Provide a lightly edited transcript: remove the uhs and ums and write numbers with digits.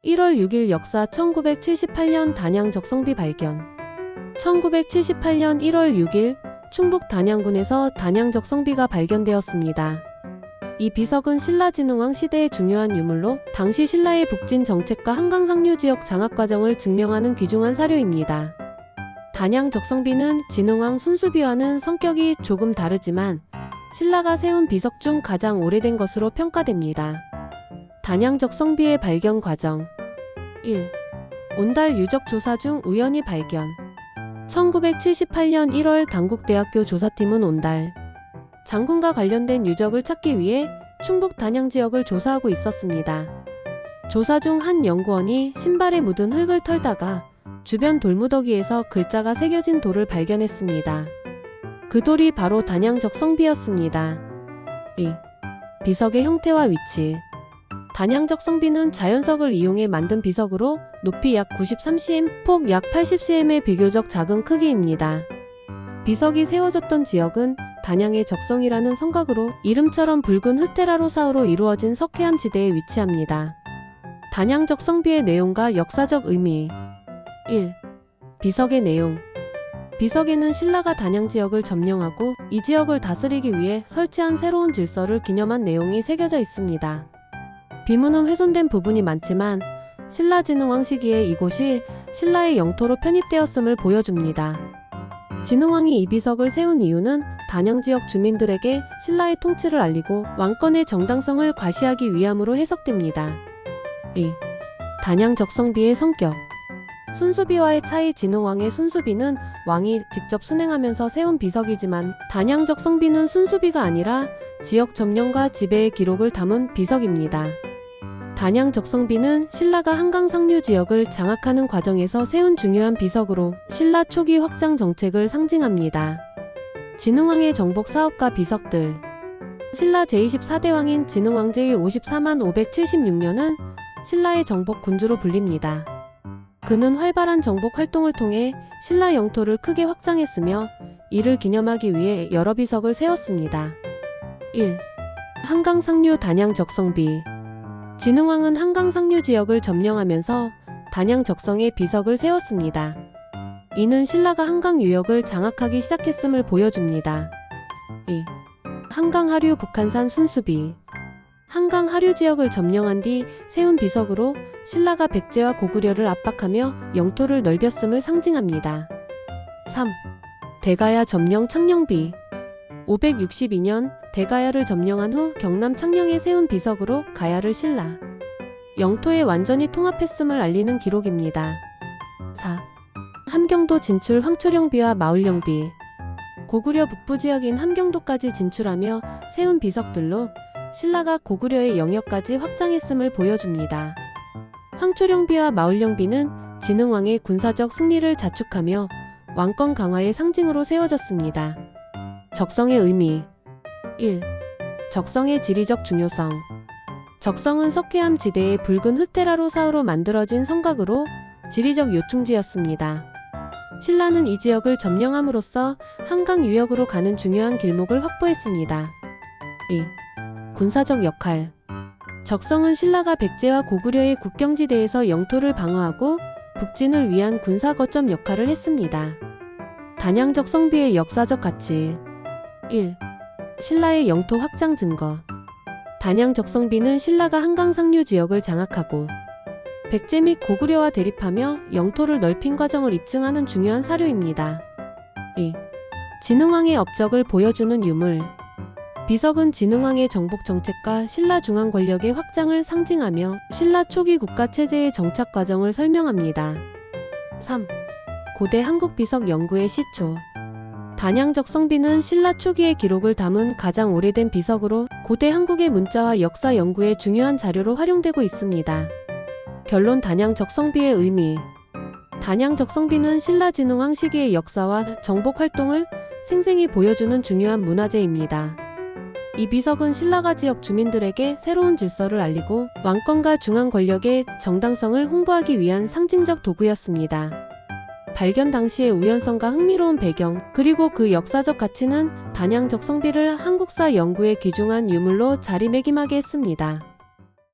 1월 6일 역사 1978년 단양 적성비 발견. 1978년 1월 6일 충북 단양군에서 단양 적성비가 발견되었습니다. 이 비석은 신라 진흥왕 시대의 중요한 유물로 당시 신라의 북진 정책과 한강 상류 지역 장악 과정을 증명하는 귀중한 사료입니다. 단양 적성비는 진흥왕 순수비와는 성격이 조금 다르지만 신라가 세운 비석 중 가장 오래된 것으로 평가됩니다. 단양 적성비의 발견 과정. 1. 온달 유적 조사 중 우연히 발견. 1978년 1월 당국대학교 조사팀은 온달 장군과 관련된 유적을 찾기 위해 충북 단양 지역을 조사하고 있었습니다. 조사 중 한 연구원이 신발에 묻은 흙을 털다가 주변 돌무더기에서 글자가 새겨진 돌을 발견했습니다. 그 돌이 바로 단양 적성비였습니다. 2. 비석의 형태와 위치. 단양 적성비는 자연석을 이용해 만든 비석으로 높이 약 93cm, 폭 약 80cm의 비교적 작은 크기입니다. 비석이 세워졌던 지역은 단양의 적성이라는 성곽으로 이름처럼 붉은 흑테라로사우로 이루어진 석회암 지대에 위치합니다. 단양 적성비의 내용과 역사적 의미. 1. 비석의 내용. 비석에는 신라가 단양 지역을 점령하고 이 지역을 다스리기 위해 설치한 새로운 질서를 기념한 내용이 새겨져 있습니다. 비문은 훼손된 부분이 많지만 신라 진흥왕 시기에 이곳이 신라의 영토로 편입되었음을 보여줍니다. 진흥왕이 이 비석을 세운 이유는 단양 지역 주민들에게 신라의 통치를 알리고 왕권의 정당성을 과시하기 위함으로 해석됩니다. 2. 단양 적성비의 성격. 순수비와의 차이. 진흥왕의 순수비는 왕이 직접 순행하면서 세운 비석이지만 단양 적성비는 순수비가 아니라 지역 점령과 지배의 기록을 담은 비석입니다. 단양 적성비는 신라가 한강 상류 지역을 장악하는 과정에서 세운 중요한 비석으로 신라 초기 확장 정책을 상징합니다. 진흥왕의 정복 사업과 비석들. 신라 제24대 왕인 진흥왕제의 54만 576년은 신라의 정복 군주로 불립니다. 그는 활발한 정복 활동을 통해 신라 영토를 크게 확장했으며 이를 기념하기 위해 여러 비석을 세웠습니다. 1. 한강 상류 단양 적성비. 진흥왕은 한강 상류 지역을 점령하면서 단양 적성에 비석을 세웠습니다. 이는 신라가 한강 유역을 장악하기 시작했음을 보여줍니다. 2. 한강 하류 북한산 순수비. 한강 하류 지역을 점령한 뒤 세운 비석으로 신라가 백제와 고구려를 압박하며 영토를 넓혔음을 상징합니다. 3. 대가야 점령 창녕비. 562년 대가야를 점령한 후 경남 창녕에 세운 비석으로 가야를 신라 영토에 완전히 통합했음을 알리는 기록입니다. 4. 함경도 진출 황초령비와 마울령비. 고구려 북부 지역인 함경도까지 진출하며 세운 비석들로 신라가 고구려의 영역까지 확장했음을 보여줍니다. 황초령비와 마울령비는 진흥왕의 군사적 승리를 자축하며 왕권 강화의 상징으로 세워졌습니다. 적성의 의미. 1. 적성의 지리적 중요성. 적성은 석회암 지대의 붉은 흑테라로사우로 만들어진 성곽으로 지리적 요충지였습니다. 신라는 이 지역을 점령함으로써 한강 유역으로 가는 중요한 길목을 확보했습니다. 2. 군사적 역할. 적성은 신라가 백제와 고구려의 국경지대에서 영토를 방어하고 북진을 위한 군사 거점 역할을 했습니다. 단양 적성비의 역사적 가치. 1. 신라의 영토 확장 증거. 단양 적성비는 신라가 한강 상류 지역을 장악하고 백제 및 고구려와 대립하며 영토를 넓힌 과정을 입증하는 중요한 사료입니다. 2. 진흥왕의 업적을 보여주는 유물. 비석은 진흥왕의 정복 정책과 신라 중앙 권력의 확장을 상징하며 신라 초기 국가체제의 정착 과정을 설명합니다. 3. 고대 한국 비석 연구의 시초. 단양 적성비는 신라 초기의 기록을 담은 가장 오래된 비석으로 고대 한국의 문자와 역사 연구의 중요한 자료로 활용되고 있습니다. 결론. 단양 적성비의 의미. 단양 적성비는 신라 진흥왕 시기의 역사와 정복 활동을 생생히 보여주는 중요한 문화재입니다. 이 비석은 신라가 지역 주민들에게 새로운 질서를 알리고 왕권과 중앙 권력의 정당성을 홍보하기 위한 상징적 도구였습니다. 발견 당시의 우연성과 흥미로운 배경, 그리고 그 역사적 가치는 단양 적성비를 한국사 연구의 귀중한 유물로 자리매김하게 했습니다.